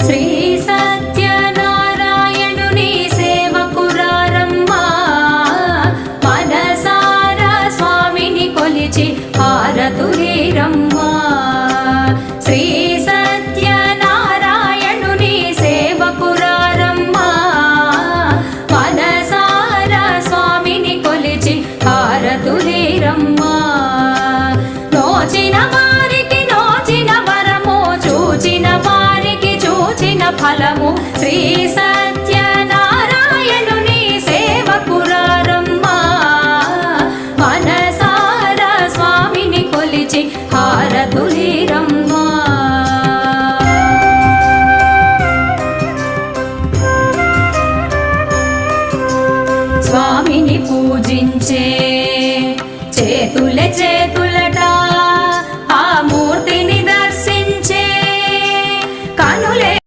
శ్రీ సత్యనారాయణుని సేవకురారమ్మా మనసారా స్వామిని కొలిచి హారతులీరమ్మా శ్రీ సత్యనారాయణుని సేవకురారమ్మా మనసారా స్వామిని కొలిచి హారతులీరమ్మా నోచిన వారికి నోచిన వరము చూచిన వారికి చూచిన ఫలము శ్రీ సత్యనారాయణుని సేవకురారమ్మా మనసారా స్వామిని కొలిచి హారతులీరమ్మా